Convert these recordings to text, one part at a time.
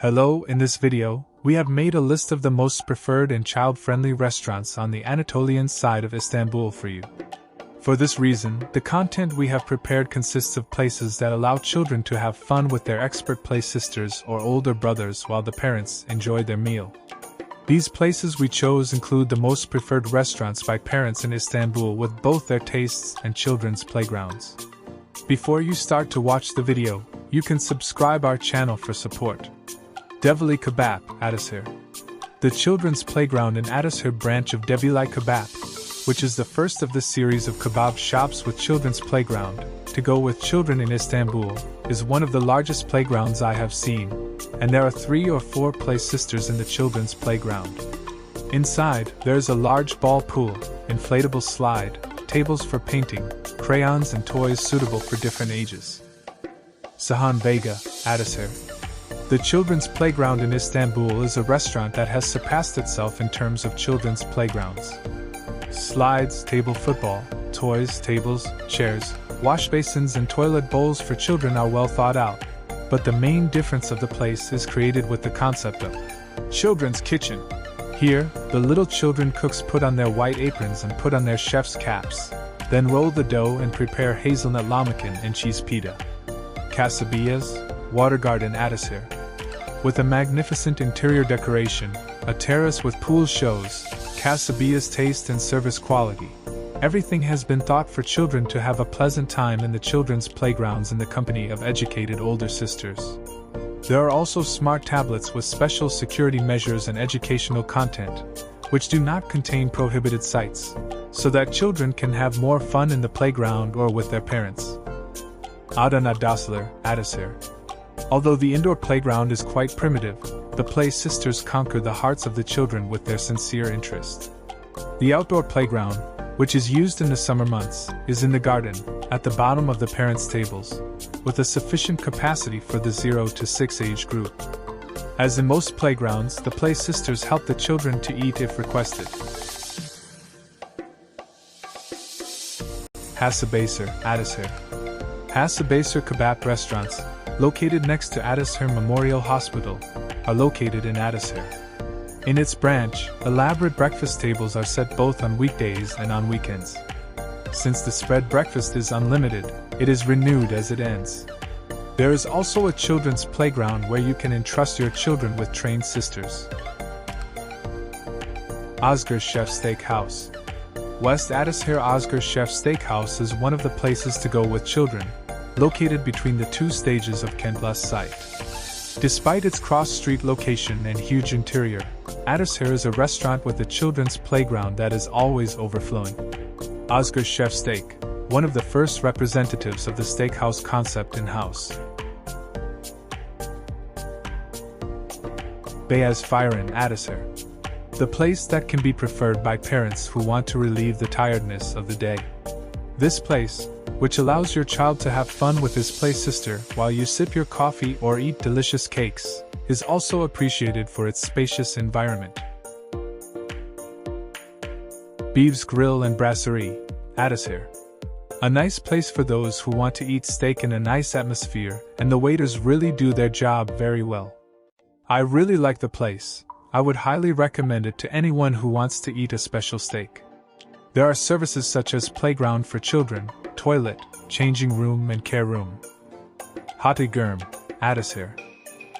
Hello, in this video, we have made a list of the most preferred and child-friendly restaurants on the Anatolian side of Istanbul for you. For this reason, the content we have prepared consists of places that allow children to have fun with their expert play sisters or older brothers while the parents enjoy their meal. These places we chose include the most preferred restaurants by parents in Istanbul with both their tastes and children's playgrounds. Before you start to watch the video, you can subscribe our channel for support. Develi Kebap, Atasehir. The children's playground in Atasehir branch of Develi Kebap, which is the first of the series of kebab shops with children's playground, to go with children in Istanbul, is one of the largest playgrounds I have seen, and there are 3 or 4 play sisters in the children's playground. Inside, there is a large ball pool, inflatable slide, tables for painting, crayons and toys suitable for different ages. Sahan Bega, Atasehir. The children's playground in Istanbul is a restaurant that has surpassed itself in terms of children's playgrounds. Slides, table football, toys, tables, chairs, wash basins and toilet bowls for children are well thought out, but the main difference of the place is created with the concept of children's kitchen. Here, the little children cooks put on their white aprons and put on their chef's caps, then roll the dough and prepare hazelnut lahmacun and cheese pita. Casabias, Water Garden Atasehir. With a magnificent interior decoration, a terrace with pool shows, Casabia's taste and service quality, everything has been thought for children to have a pleasant time in the children's playgrounds in the company of educated older sisters. There are also smart tablets with special security measures and educational content, which do not contain prohibited sites, so that children can have more fun in the playground or with their parents. Adana Daslar, Atasehir. Although the indoor playground is quite primitive, the play sisters conquer the hearts of the children with their sincere interest. The outdoor playground, which is used in the summer months, is in the garden, at the bottom of the parents' tables, with a sufficient capacity for the 0 to 6 age group. As in most playgrounds, the play sisters help the children to eat if requested. Atasehir, Atasehir. Atasehir Kebap restaurants, located next to Atasehir Memorial Hospital, are located in Atasehir. In its branch, elaborate breakfast tables are set both on weekdays and on weekends. Since the spread breakfast is unlimited, it is renewed as it ends. There is also a children's playground where you can entrust your children with trained sisters. Özgür Chef Steakhouse. West Atasehir Özgür Chef Steakhouse is one of the places to go with children, located between the 2 stages of Kentlas site. Despite its cross-street location and huge interior, Atasehir is a restaurant with a children's playground that is always overflowing. Özgür Chef Steak, one of the first representatives of the steakhouse concept in-house. Beyaz Fayran, Atasehir. The place that can be preferred by parents who want to relieve the tiredness of the day. This place, which allows your child to have fun with his play sister while you sip your coffee or eat delicious cakes, is also appreciated for its spacious environment. Beeves Grill and Brasserie, Atasehir. A nice place for those who want to eat steak in a nice atmosphere, and the waiters really do their job very well. I really like the place. I would highly recommend it to anyone who wants to eat a special steak. There are services such as playground for children, toilet, changing room and care room. Hati Gurm, Atasehir.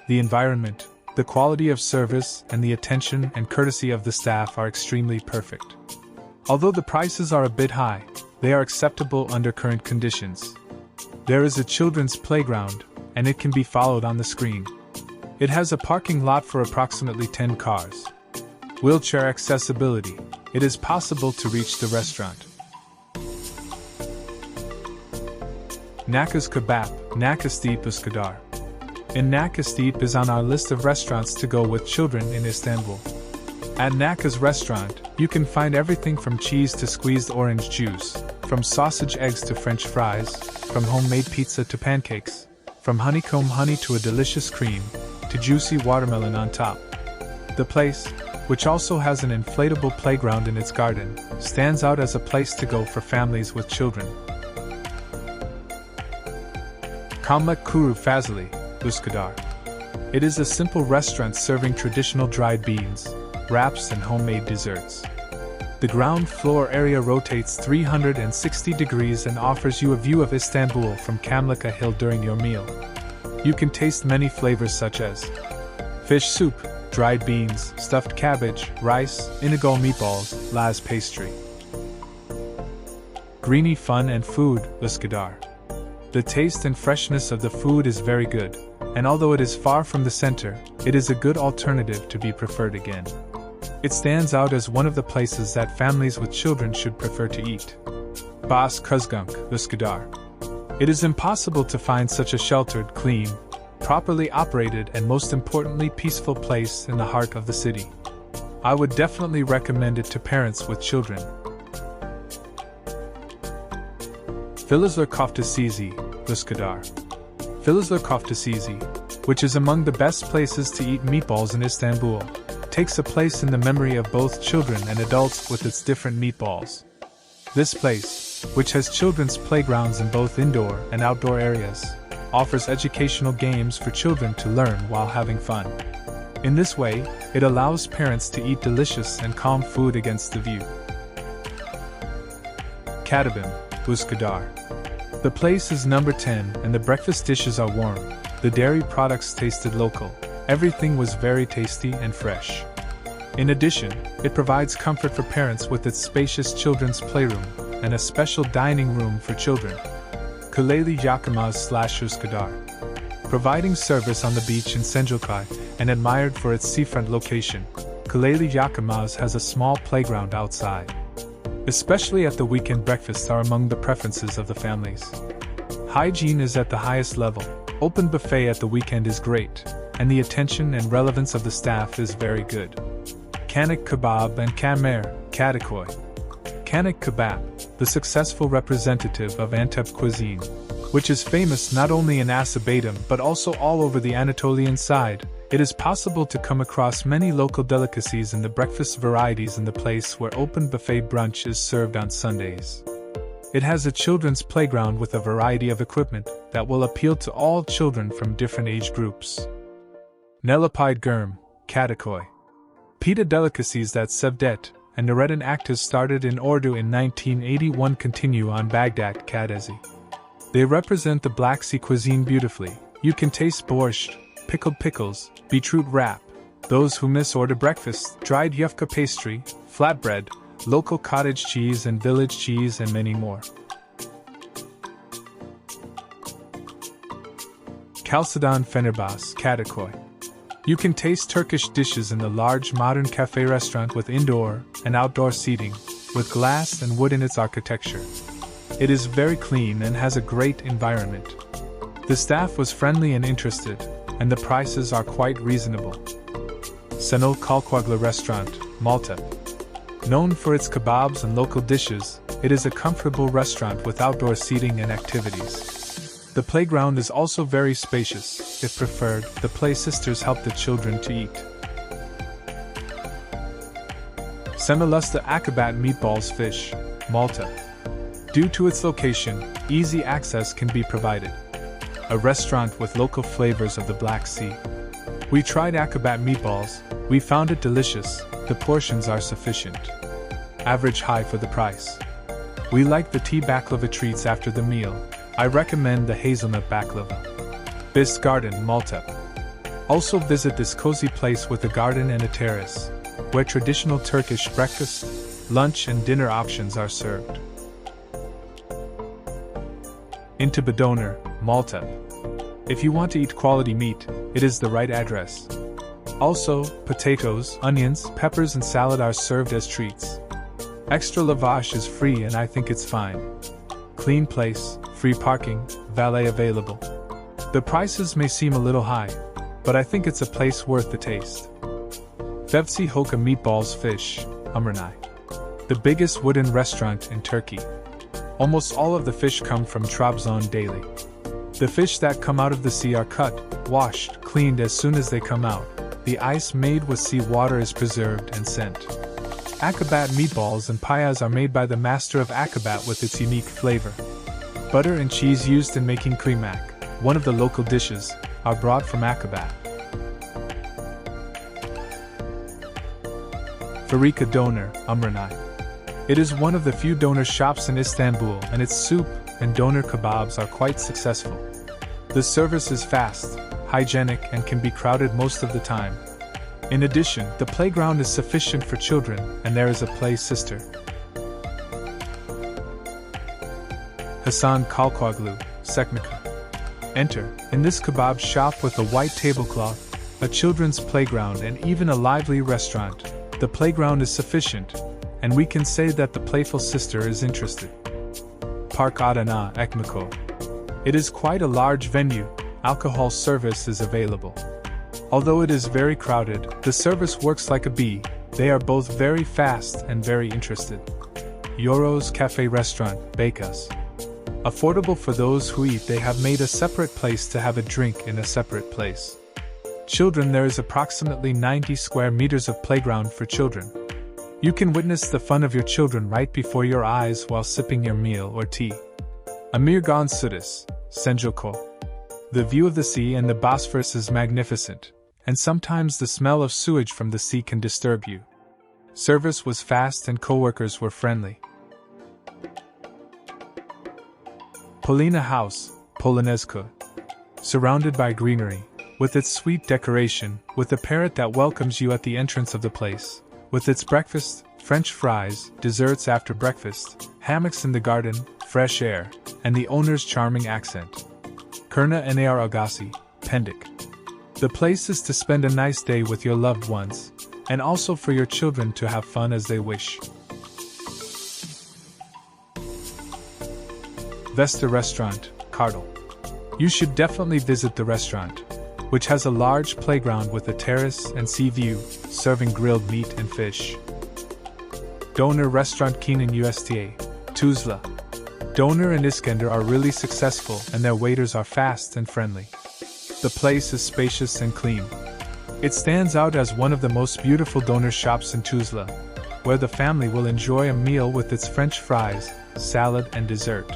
The environment, the quality of service, and the attention and courtesy of the staff are extremely perfect. Although the prices are a bit high, they are acceptable under current conditions. There is a children's playground, and it can be followed on the screen. It has a parking lot for approximately 10 cars. Wheelchair accessibility. It is possible to reach the restaurant. Nakas Kebap, Nakasdeep Uskudar. In Nakasdeep is on our list of restaurants to go with children in Istanbul. At Nakas restaurant, you can find everything from cheese to squeezed orange juice, from sausage eggs to French fries, from homemade pizza to pancakes, from honeycomb honey to a delicious cream, to juicy watermelon on top. The place, which also has an inflatable playground in its garden, stands out as a place to go for families with children. Cekmekoy Fazli, Uskudar. It is a simple restaurant serving traditional dried beans, wraps and homemade desserts. The ground floor area rotates 360 degrees and offers you a view of Istanbul from Kamlika Hill during your meal. You can taste many flavors such as fish soup, dried beans, stuffed cabbage, rice, inigol meatballs, Laz pastry. Greeny fun and food, Uskudar. The taste and freshness of the food is very good, and although it is far from the center, it is a good alternative to be preferred again. It stands out as one of the places that families with children should prefer to eat. Bas Kuzgunk, Uskudar. It is impossible to find such a sheltered, clean, properly operated and most importantly peaceful place in the heart of the city. I would definitely recommend it to parents with children. Filizler Koftasizi, Uskudar. Filizler Koftasizi, which is among the best places to eat meatballs in Istanbul, takes a place in the memory of both children and adults with its different meatballs. This place, which has children's playgrounds in both indoor and outdoor areas, offers educational games for children to learn while having fun. In this way, it allows parents to eat delicious and calm food against the view. Kadibim, Uskudar. The place is number 10 and the breakfast dishes are warm, the dairy products tasted local, everything was very tasty and fresh. In addition, it provides comfort for parents with its spacious children's playroom and a special dining room for children. Kaleli Yakamaz/Uskudar. Providing service on the beach in Cekmekoy and admired for its seafront location, Kaleli Yakamaz has a small playground outside. Especially at the weekend, breakfasts are among the preferences of the families. Hygiene is at the highest level, open buffet at the weekend is great, and the attention and relevance of the staff is very good. Kanik Kebab and Kamer, Kadikoy. Kanik Kebab, the successful representative of Antep cuisine, which is famous not only in Azerbaijan but also all over the Anatolian side. It is possible to come across many local delicacies in the breakfast varieties in the place where open buffet brunch is served on Sundays. It has a children's playground with a variety of equipment that will appeal to all children from different age groups. Nelapide Gurm, Kadikoy. Pita delicacies that Sevdet and Nureddin Aktas started in Ordu in 1981 continue on Baghdad Kadezi. They represent the Black Sea cuisine beautifully. You can taste borscht, pickled pickles, beetroot wrap. Those who miss order breakfast, dried yufka pastry, flatbread, local cottage cheese and village cheese and many more. Kalsadan Fenerbahce, Kadikoy. You can taste Turkish dishes in the large modern cafe restaurant with indoor and outdoor seating, with glass and wood in its architecture. It is very clean and has a great environment. The staff was friendly and interested, and the prices are quite reasonable. Senol Kalkwagla Restaurant, Maltepe. Known for its kebabs and local dishes, it is a comfortable restaurant with outdoor seating and activities. The playground is also very spacious. If preferred, the play sisters help the children to eat. Semilusta Akabat Meatballs Fish, Malta. Due to its location, easy access can be provided. A restaurant with local flavors of the Black Sea. We tried Akabat meatballs, we found it delicious, the portions are sufficient. Average high for the price. We like the tea baklava treats after the meal. I recommend the hazelnut baklava. Bist Garden, Maltepe. Also visit this cozy place with a garden and a terrace, where traditional Turkish breakfast, lunch and dinner options are served. Into Badoner, Maltepe. If you want to eat quality meat, it is the right address. Also, potatoes, onions, peppers and salad are served as treats. Extra lavash is free and I think it's fine. Clean place, free parking, valet available. The prices may seem a little high, but I think it's a place worth the taste. Fevsi Hoka Meatballs Fish, Umraniye. The biggest wooden restaurant in Turkey. Almost all of the fish come from Trabzon daily. The fish that come out of the sea are cut, washed, cleaned as soon as they come out. The ice made with sea water is preserved and sent. Akabat meatballs and payas are made by the master of Akabat with its unique flavor. Butter and cheese used in making krimak, one of the local dishes, are brought from Akabat. Harika Doner, Umraniye. It is one of the few doner shops in Istanbul, and its soup and doner kebabs are quite successful. The service is fast, hygienic, and can be crowded most of the time. In addition, the playground is sufficient for children, and there is a play sister. Hasan Kalkoglu, Cekmekoy. Enter, in this kebab shop with a white tablecloth, a children's playground, and even a lively restaurant. The playground is sufficient, and we can say that the playful sister is interested. Park Adana Cekmekoy. It is quite a large venue, alcohol service is available. Although it is very crowded, the service works like a bee, they are both very fast and very interested. Yoros Cafe Restaurant, Beykoz. Affordable for those who eat, they have made a separate place to have a drink in a separate place. Children, there is approximately 90 square meters of playground for children. You can witness the fun of your children right before your eyes while sipping your meal or tea. Amirgan Sudis, Cekmekoy. The view of the sea and the Bosphorus is magnificent, and sometimes the smell of sewage from the sea can disturb you. Service was fast and co-workers were friendly. Polina House, Polonezkoy. Surrounded by greenery, with its sweet decoration, with a parrot that welcomes you at the entrance of the place, with its breakfast, French fries, desserts after breakfast, hammocks in the garden, fresh air, and the owner's charming accent. Kurna Anar Agassi, Pendik. The place is to spend a nice day with your loved ones, and also for your children to have fun as they wish. Vesta Restaurant, Kartal. You should definitely visit the restaurant, which has a large playground with a terrace and sea view, serving grilled meat and fish. Doner Restaurant Kenan Usta, Tuzla. Doner and Iskender are really successful, and their waiters are fast and friendly. The place is spacious and clean. It stands out as one of the most beautiful doner shops in Tuzla, where the family will enjoy a meal with its French fries, salad, and dessert.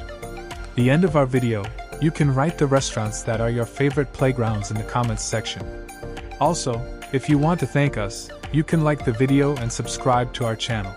The end of our video. You can write the restaurants that are your favorite playgrounds in the comments section. Also, if you want to thank us, you can like the video and subscribe to our channel.